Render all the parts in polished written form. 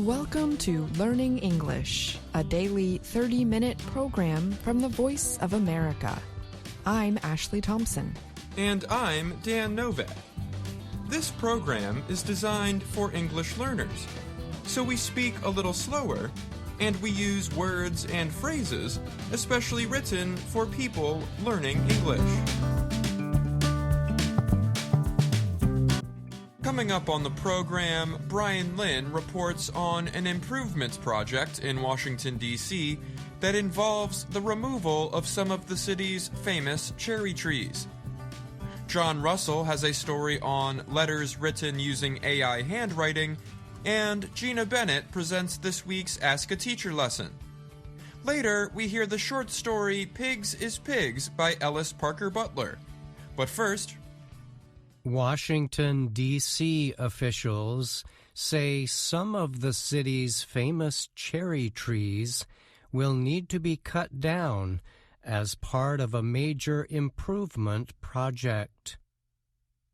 Welcome to Learning English, a daily 30-minute program from the Voice of America. I'm Ashley Thompson. And I'm Dan Novak. This program is designed for English learners, so we speak a little slower, and we use words and phrases especially written for people learning English. Coming up on the program, Brian Lynn reports on an improvements project in Washington, D.C. that involves the removal of some of the city's famous cherry trees. John Russell has a story on letters written using AI handwriting, and Gina Bennett presents this week's Ask a Teacher lesson. Later, we hear the short story Pigs is Pigs by Ellis Parker Butler. But first, Washington, D.C. officials say some of the city's famous cherry trees will need to be cut down as part of a major improvement project.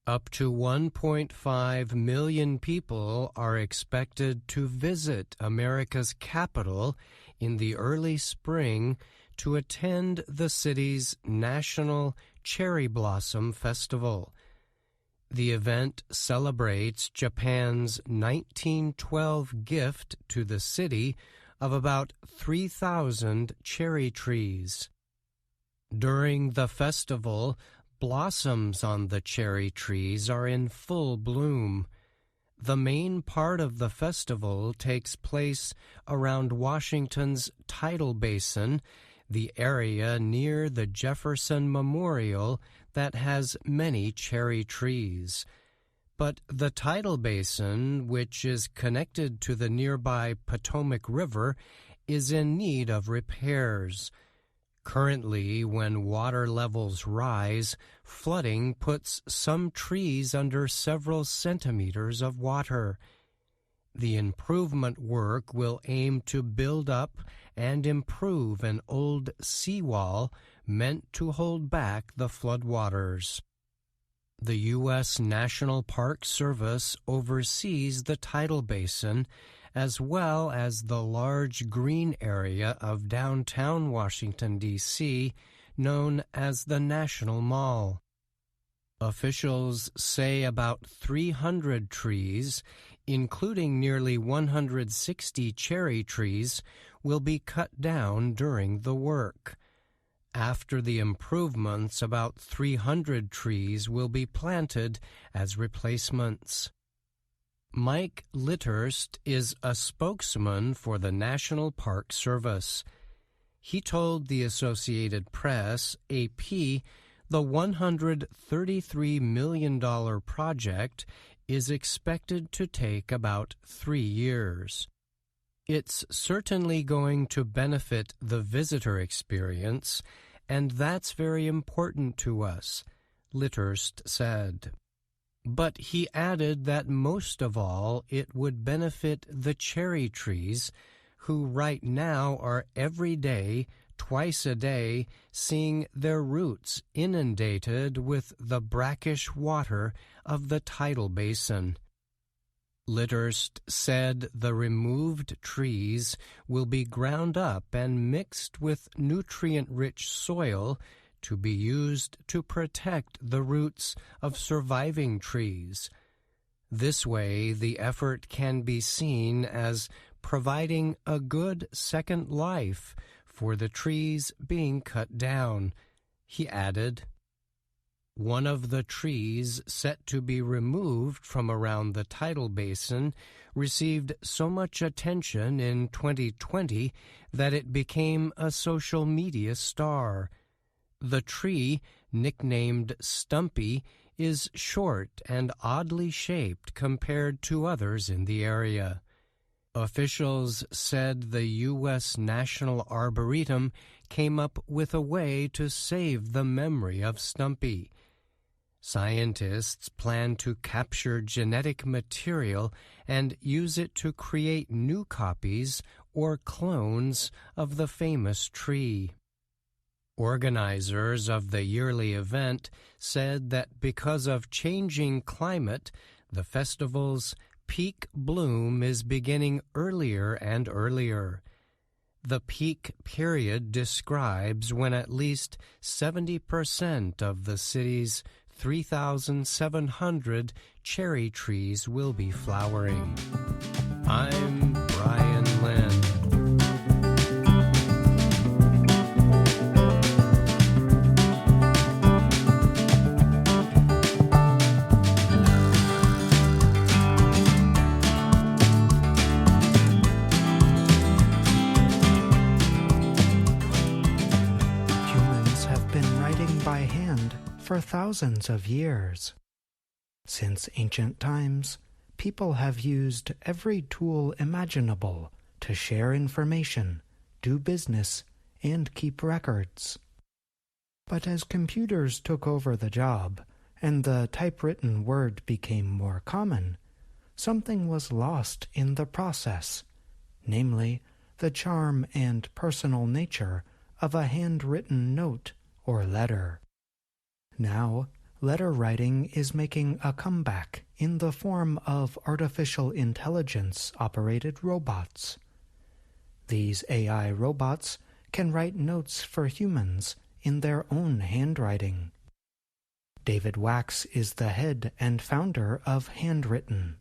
Up to 1.5 million people are expected to visit America's capital in the early spring to attend the city's National Cherry Blossom Festival. The event celebrates Japan's 1912 gift to the city of about 3,000 cherry trees. During the festival, blossoms on the cherry trees are in full bloom. The main part of the festival takes place around Washington's tidal basin, the area near the Jefferson Memorial that has many cherry trees. But the tidal basin, which is connected to the nearby Potomac River, is in need of repairs. Currently, when water levels rise, flooding puts some trees under several centimeters of water. The improvement work will aim to build up and improve an old seawall meant to hold back the floodwaters. The U.S. National Park Service oversees the tidal basin as well as the large green area of downtown Washington, D.C., known as the National Mall. Officials say about 300 trees, including nearly 160 cherry trees, will be cut down during the work. After the improvements, about 300 trees will be planted as replacements. Mike Litterst is a spokesman for the National Park Service. He told the Associated Press, AP, the $133 million project is expected to take about 3 years. It's certainly going to benefit the visitor experience, and that's very important to us, Litterst said. But he added that most of all it would benefit the cherry trees, who right now are every day, twice a day, seeing their roots inundated with the brackish water of the tidal basin. Litterst said the removed trees will be ground up and mixed with nutrient-rich soil to be used to protect the roots of surviving trees. This way, the effort can be seen as providing a good second life for the trees being cut down, he added. One of the trees set to be removed from around the tidal basin received so much attention in 2020 that it became a social media star. The tree, nicknamed Stumpy, is short and oddly shaped compared to others in the area. Officials said the U.S. National Arboretum came up with a way to save the memory of Stumpy. Scientists plan to capture genetic material and use it to create new copies or clones of the famous tree. Organizers of the yearly event said that because of changing climate, the festival's peak bloom is beginning earlier and earlier. The peak period describes when at least 70% of the city's 3,700 cherry trees will be flowering. I'm Brian Lynn. For thousands of years. Since ancient times, people have used every tool imaginable to share information, do business, and keep records. But as computers took over the job and the typewritten word became more common, something was lost in the process, namely the charm and personal nature of a handwritten note or letter. Now, letter writing is making a comeback in the form of artificial intelligence-operated robots. These AI robots can write notes for humans in their own handwriting. David Wax is the head and founder of Handwritten.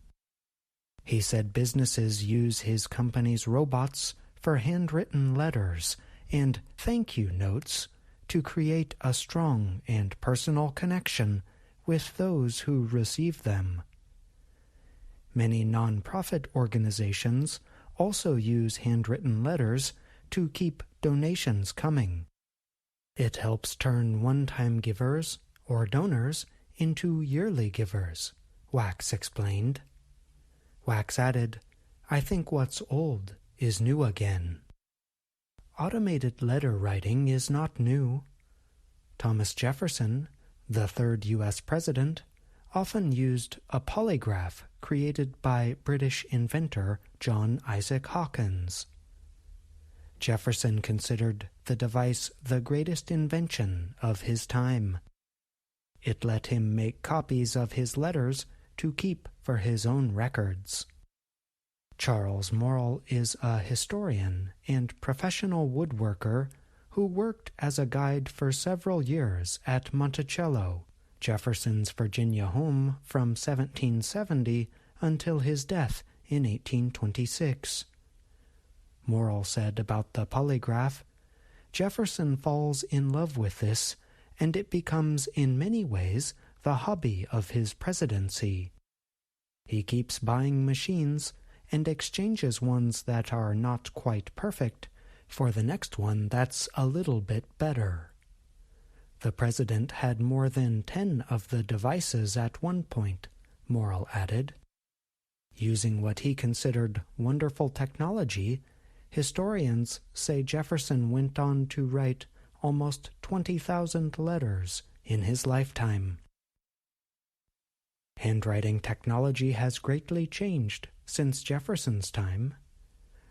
He said businesses use his company's robots for handwritten letters and thank you notes to create a strong and personal connection with those who receive them. Many nonprofit organizations also use handwritten letters to keep donations coming. It helps turn one-time givers or donors into yearly givers, Wax explained. Wax added, "I think what's old is new again." Automated letter writing is not new. Thomas Jefferson, the third U.S. president, often used a polygraph created by British inventor John Isaac Hawkins. Jefferson considered the device the greatest invention of his time. It let him make copies of his letters to keep for his own records. Charles Morrill is a historian and professional woodworker who worked as a guide for several years at Monticello, Jefferson's Virginia home from 1770 until his death in 1826. Morrill said about the polygraph, "Jefferson falls in love with this, and it becomes in many ways the hobby of his presidency. He keeps buying machines and exchanges ones that are not quite perfect for the next one that's a little bit better." The president had more than 10 of the devices at one point, Morrill added. Using what he considered wonderful technology, historians say Jefferson went on to write almost 20,000 letters in his lifetime. Handwriting technology has greatly changed since Jefferson's time.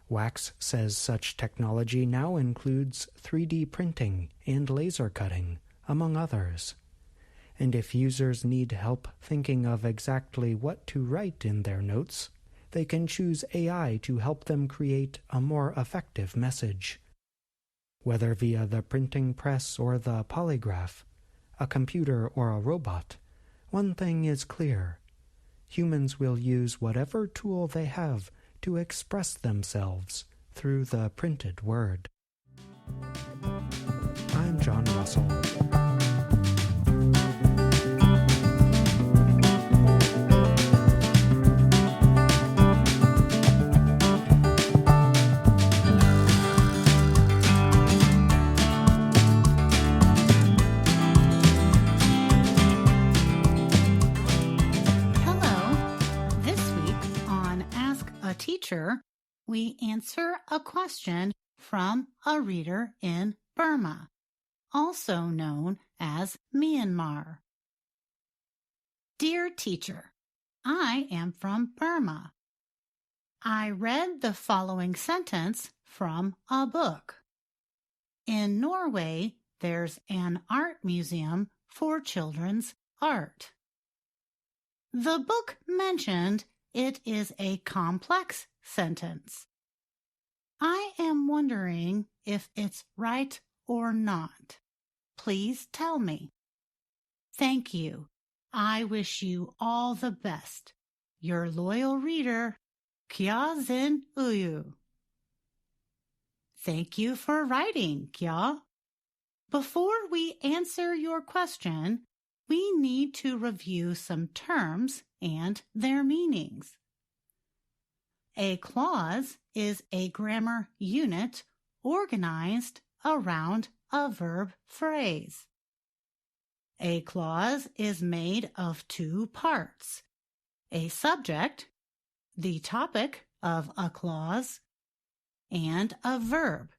Wax says such technology now includes 3D printing and laser cutting, among others. And if users need help thinking of exactly what to write in their notes, they can choose AI to help them create a more effective message. Whether via the printing press or the polygraph, a computer or a robot, one thing is clear. Humans will use whatever tool they have to express themselves through the printed word. I'm John Russell. Teacher, we answer a question from a reader in Burma, also known as Myanmar. Dear teacher, I am from Burma. I read the following sentence from a book. In Norway, there's an art museum for children's art. The book mentioned it is a complex sentence. I am wondering if it's right or not. Please tell me. Thank you. I wish you all the best. Your loyal reader, Kya Zin Uyu. Thank you for writing, Kya. Before we answer your question, we need to review some terms and their meanings. A clause is a grammar unit organized around a verb phrase. A clause is made of two parts: a subject, the topic of a clause, and a verb,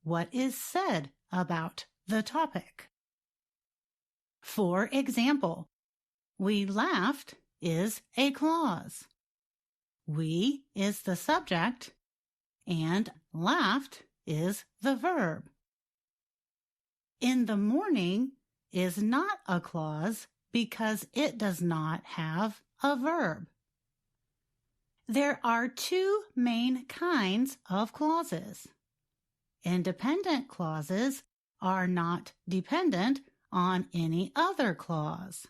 what is said about the topic. For example, we laughed is a clause. We is the subject, and laughed is the verb. In the morning is not a clause because it does not have a verb. There are two main kinds of clauses. Independent clauses are not dependent on any other clause.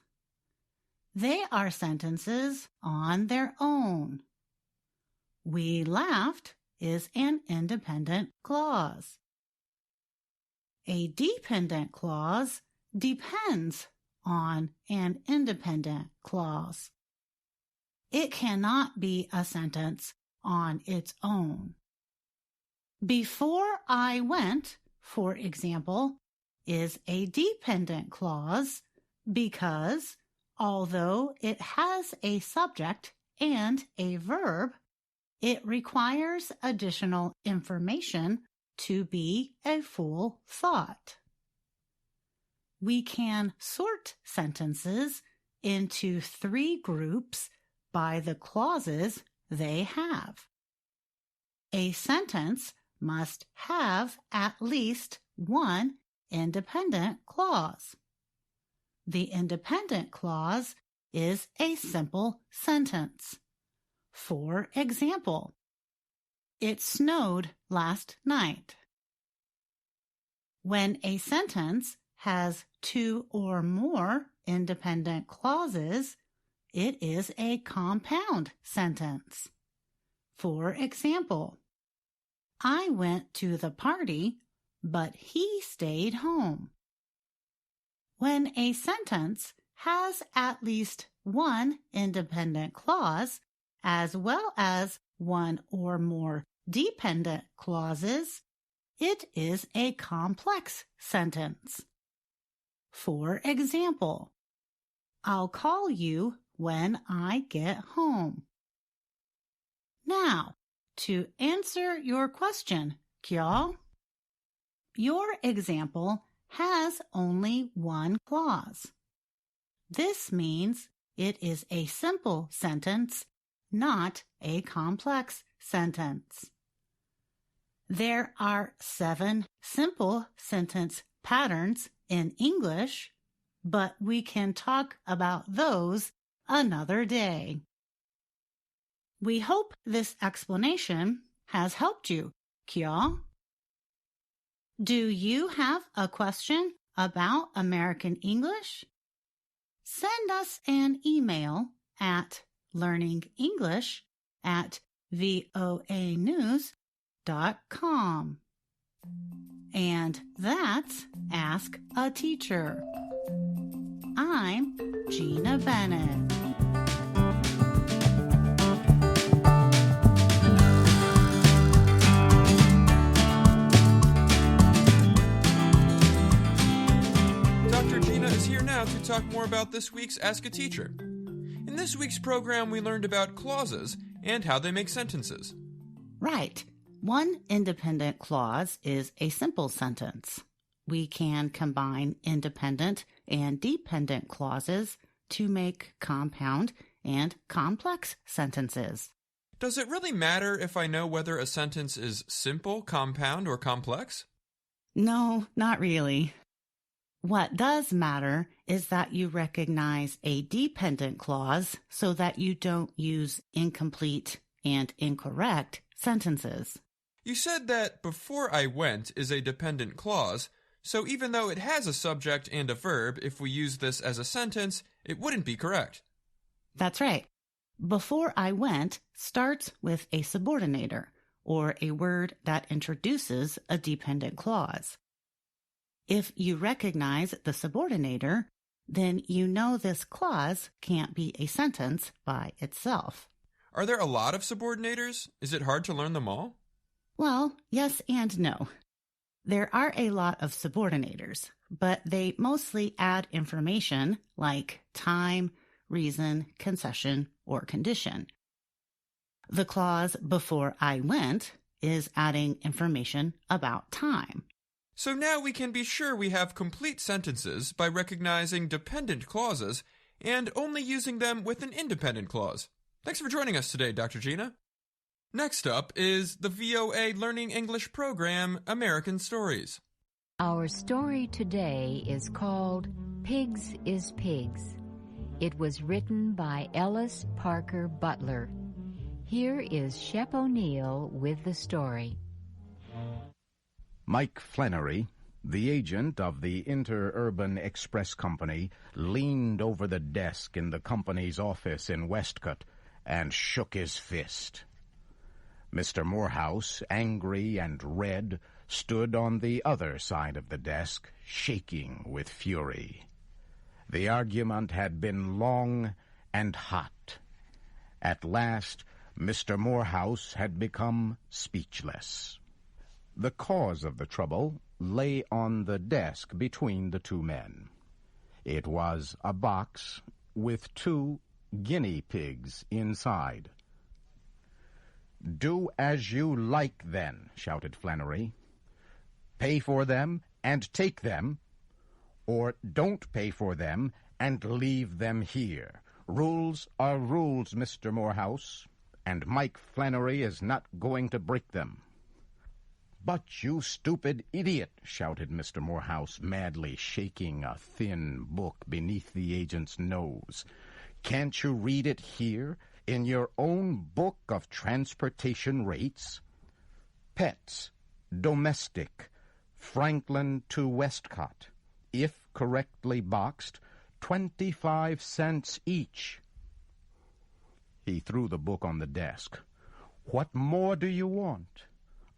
They are sentences on their own. We laughed is an independent clause. A dependent clause depends on an independent clause. It cannot be a sentence on its own. Before I went, for example, is a dependent clause because, although it has a subject and a verb, it requires additional information to be a full thought. We can sort sentences into three groups by the clauses they have. A sentence must have at least one independent clause. The independent clause is a simple sentence. For example, it snowed last night. When a sentence has two or more independent clauses, it is a compound sentence. For example, I went to the party, but he stayed home. When a sentence has at least one independent clause, as well as one or more dependent clauses, it is a complex sentence. For example, I'll call you when I get home. Now, to answer your question, Kya, your example has only one clause. This means it is a simple sentence, not a complex sentence. There are 7 simple sentence patterns in English, but we can talk about those another day. We hope this explanation has helped you, Kya. Do you have a question about American English? Send us an email at learningenglish@voanews.com. And that's Ask a Teacher. I'm Gina Bennett. Dr. Gina is here now to talk more about this week's Ask a Teacher. In this week's program, we learned about clauses and how they make sentences. Right. One independent clause is a simple sentence. We can combine independent and dependent clauses to make compound and complex sentences. Does it really matter if I know whether a sentence is simple, compound, or complex? No, not really. What does matter is that you recognize a dependent clause so that you don't use incomplete and incorrect sentences. You said that before I went is a dependent clause, so even though it has a subject and a verb, if we use this as a sentence, it wouldn't be correct. That's right. Before I went starts with a subordinator, or a word that introduces a dependent clause. If you recognize the subordinator, then you know this clause can't be a sentence by itself. Are there a lot of subordinators? Is it hard to learn them all? Well, yes and no. There are a lot of subordinators, but they mostly add information like time, reason, concession, or condition. The clause before I went is adding information about time. So now we can be sure we have complete sentences by recognizing dependent clauses and only using them with an independent clause. Thanks for joining us today, Dr. Gina. Next up is the VOA Learning English program, American Stories. Our story today is called Pigs is Pigs. It was written by Ellis Parker Butler. Here is Shep O'Neill with the story. Mike Flannery, the agent of the Interurban Express Company, leaned over the desk in the company's office in Westcott and shook his fist. Mr. Morehouse, angry and red, stood on the other side of the desk, shaking with fury. The argument had been long and hot. At last, Mr. Morehouse had become speechless. The cause of the trouble lay on the desk between the two men. It was a box with 2 guinea pigs inside. "Do as you like, then," shouted Flannery. "Pay for them and take them, or don't pay for them and leave them here. Rules are rules, Mr. Morehouse, and Mike Flannery is not going to break them." "But you stupid idiot," shouted Mr. Morehouse, madly shaking a thin book beneath the agent's nose. "Can't you read it here, in your own book of transportation rates? Pets, domestic, Franklin to Westcott, if correctly boxed, 25 cents each." He threw the book on the desk. "What more do you want?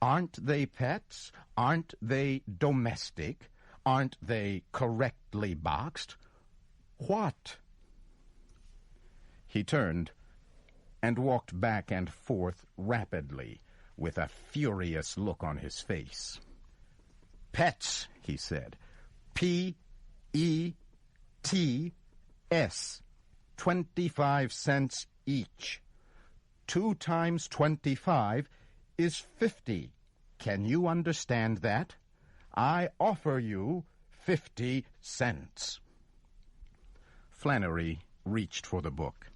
Aren't they pets? Aren't they domestic? Aren't they correctly boxed? What?" He turned and walked back and forth rapidly, with a furious look on his face. "Pets," he said. P-E-T-S. 25 cents each. 2 times 25 is 50. Can you understand that? I offer you 50 cents. Flannery reached for the book.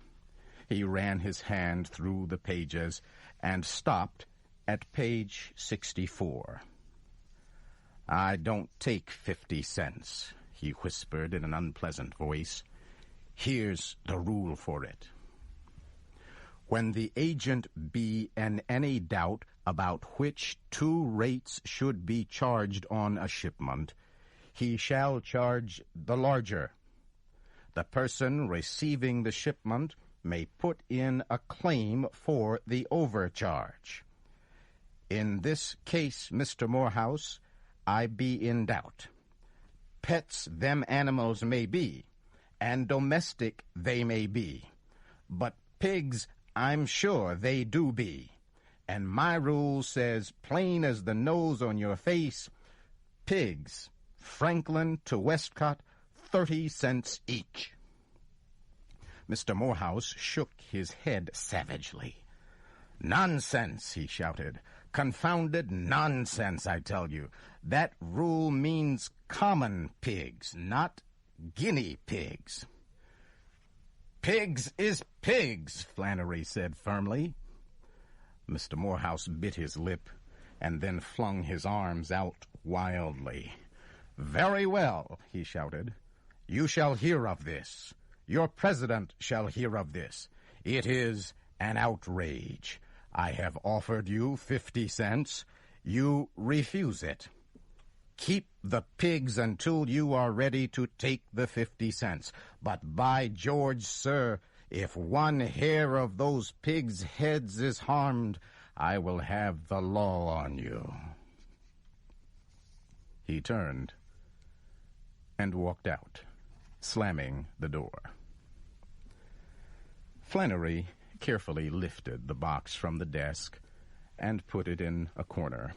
He ran his hand through the pages and stopped at page 64. "I don't take 50 cents, he whispered in an unpleasant voice. "Here's the rule for it. When the agent be in any doubt about which 2 rates should be charged on a shipment, he shall charge the larger. The person receiving the shipment may put in a claim for the overcharge. In this case, Mr. Morehouse, I be in doubt. Pets them animals may be, and domestic they may be, but pigs I'm sure they do be. And my rule says, plain as the nose on your face, pigs, Franklin to Westcott, 30 cents each." Mr. Morehouse shook his head savagely. "Nonsense," he shouted. "Confounded nonsense, I tell you. That rule means common pigs, not guinea pigs." "Pigs is pigs," Flannery said firmly. Mr. Morehouse bit his lip and then flung his arms out wildly. "Very well," he shouted. "You shall hear of this. Your president shall hear of this. It is an outrage. I have offered you 50 cents. You refuse it. Keep the pigs until you are ready to take the 50 cents. But by George, sir, if one hair of those pigs' heads is harmed, I will have the law on you." He turned and walked out, slamming the door. Flannery carefully lifted the box from the desk and put it in a corner.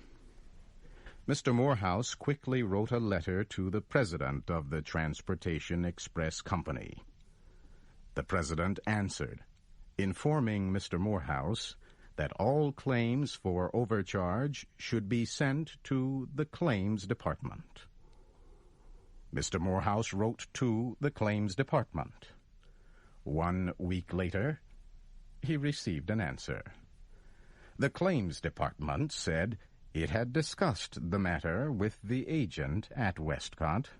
Mr. Morehouse quickly wrote a letter to the president of the Transportation Express Company. The president answered, informing Mr. Morehouse that all claims for overcharge should be sent to the Claims Department. Mr. Morehouse wrote to the Claims Department. 1 week later, he received an answer. The Claims Department said it had discussed the matter with the agent at Westcott.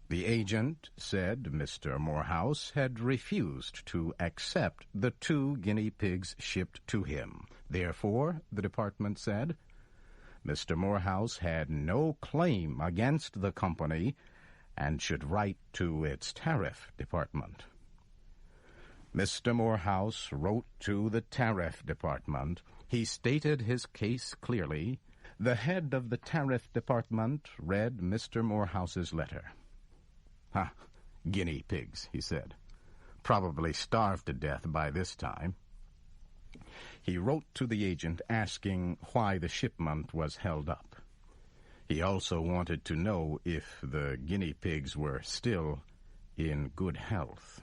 The agent said Mr. Morehouse had refused to accept the 2 guinea pigs shipped to him. Therefore, the department said, Mr. Morehouse had no claim against the company and should write to its tariff department. Mr. Morehouse wrote to the tariff department. He stated his case clearly. The head of the tariff department read Mr. Morehouse's letter. Guinea pigs, he said. Probably starved to death by this time. He wrote to the agent asking why the shipment was held up. He also wanted to know if the guinea pigs were still in good health.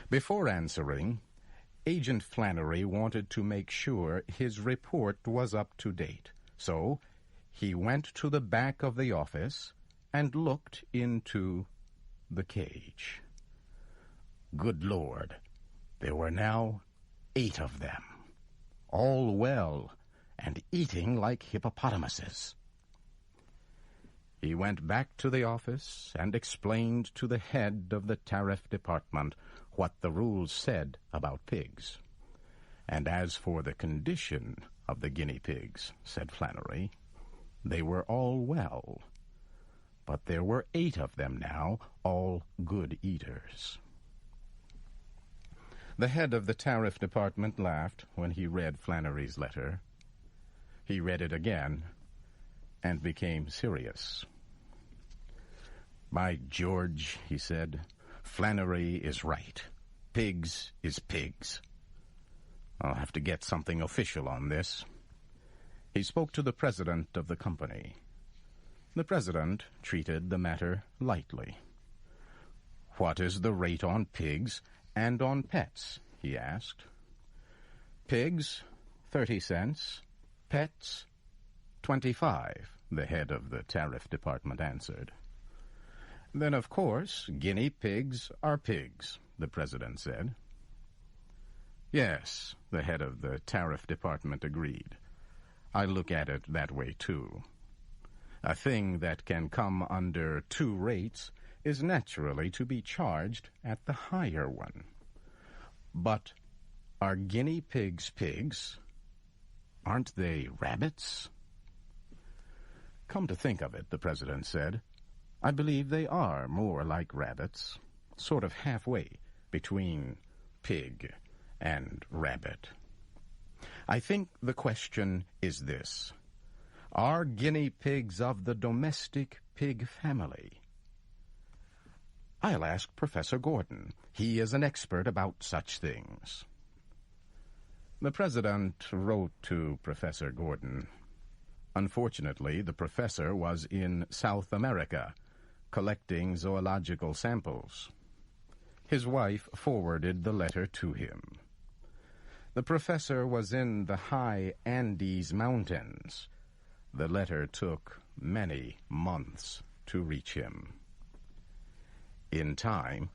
Before answering, Agent Flannery wanted to make sure his report was up to date, so he went to the back of the office and looked into the cage. Good Lord, there were now 8 of them, all well and eating like hippopotamuses. He went back to the office and explained to the head of the tariff department what the rules said about pigs. And as for the condition of the guinea pigs, said Flannery, they were all well. But there were 8 of them now, all good eaters. The head of the tariff department laughed when he read Flannery's letter. He read it again and became serious. By George, he said, Flannery is right. Pigs is pigs. I'll have to get something official on this. He spoke to the president of the company. The president treated the matter lightly. What is the rate on pigs and on pets? He asked. Pigs, 30 cents. Pets, 25, the head of the tariff department answered. Then, of course, guinea pigs are pigs, the president said. Yes, the head of the tariff department agreed. I look at it that way, too. A thing that can come under 2 rates is naturally to be charged at the higher one. But are guinea pigs pigs? Aren't they rabbits? Come to think of it, the president said, I believe they are more like rabbits, sort of halfway between pig and rabbit. I think the question is this. Are guinea pigs of the domestic pig family? I'll ask Professor Gordon. He is an expert about such things. The president wrote to Professor Gordon. Unfortunately, the professor was in South America, collecting zoological samples. His wife forwarded the letter to him. The professor was in the high Andes Mountains. The letter took many months to reach him. In time,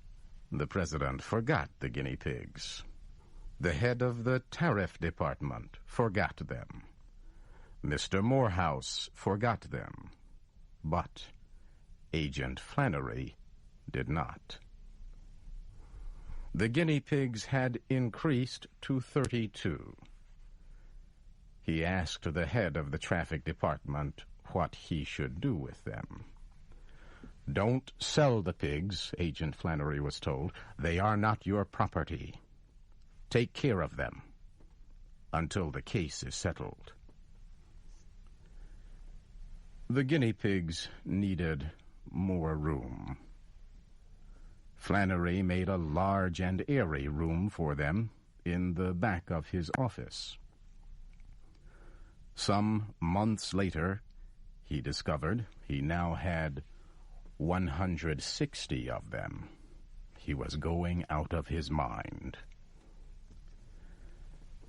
the president forgot the guinea pigs. The head of the tariff department forgot them. Mr. Morehouse forgot them. But Agent Flannery did not. The guinea pigs had increased to 32. He asked the head of the traffic department what he should do with them. "Don't sell the pigs," Agent Flannery was told. "They are not your property. Take care of them until the case is settled." The guinea pigs needed more room. Flannery made a large and airy room for them in the back of his office. Some months later, he discovered he now had 160 of them. He was going out of his mind.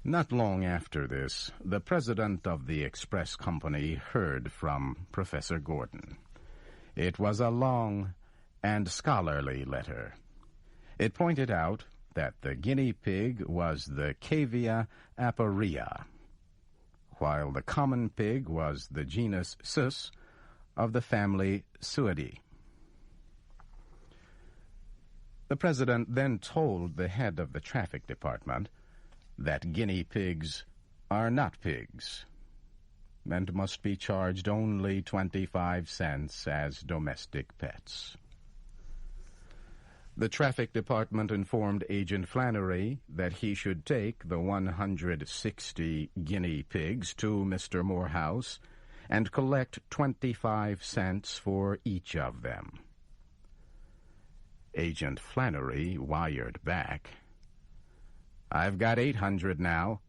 Not long after this, the president of the express company heard from Professor Gordon. It was a long and scholarly letter. It pointed out that the guinea pig was the Cavia aparea, while the common pig was the genus Sus of the family Suidae. The president then told the head of the traffic department that guinea pigs are not pigs and must be charged only 25 cents as domestic pets. The traffic department informed Agent Flannery that he should take the 160 guinea pigs to Mr. Morehouse and collect 25 cents for each of them. Agent Flannery wired back, "I've got 800 now.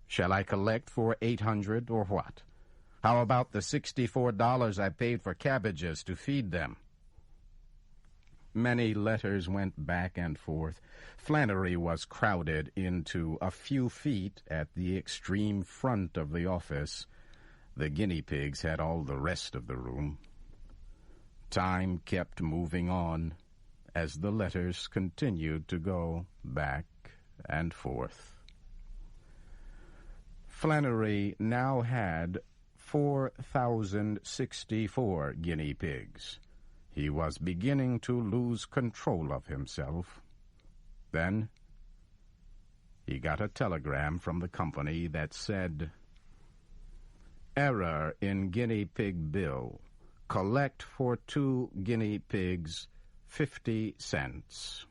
Shall I collect for 800 or what? How about the $64 I paid for cabbages to feed them?" Many letters went back and forth. Flannery was crowded into a few feet at the extreme front of the office. The guinea pigs had all the rest of the room. Time kept moving on as the letters continued to go back and forth. Flannery now had 4,064 guinea pigs. He was beginning to lose control of himself. Then he got a telegram from the company that said, "Error in guinea pig bill. Collect for 2 guinea pigs 50 cents.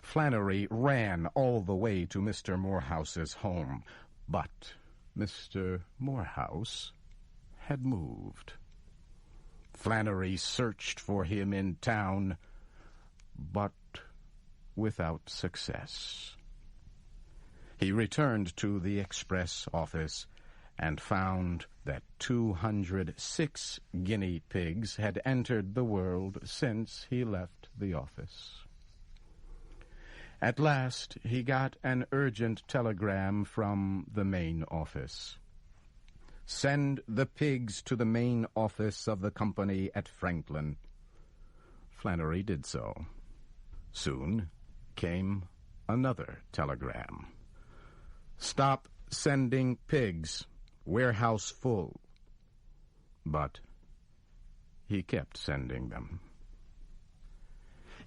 Flannery ran all the way to Mr. Morehouse's home, but Mr. Morehouse had moved. Flannery searched for him in town, but without success. He returned to the express office and found that 206 guinea pigs had entered the world since he left the office. At last he got an urgent telegram from the main office. "Send the pigs to the main office of the company at Franklin." Flannery did so. Soon came another telegram. "Stop sending pigs. Warehouse full." But he kept sending them.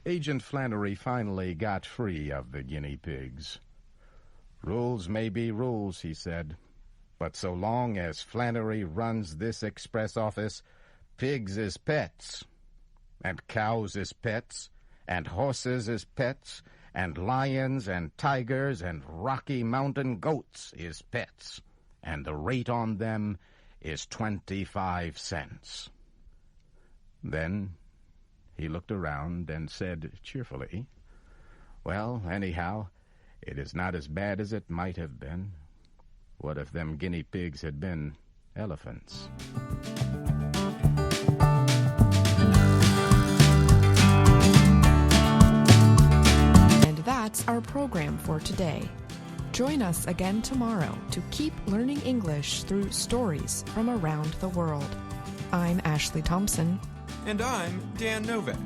Agent Flannery finally got free of the guinea pigs. "Rules may be rules," he said, "but so long as Flannery runs this express office, pigs is pets, and cows is pets, and horses is pets, and lions and tigers and Rocky Mountain goats is pets, and the rate on them is 25 cents. Then he looked around and said cheerfully, "Well, anyhow, it is not as bad as it might have been. What if them guinea pigs had been elephants?" And that's our program for today. Join us again tomorrow to keep learning English through stories from around the world. I'm Ashley Thompson. And I'm Dan Novak.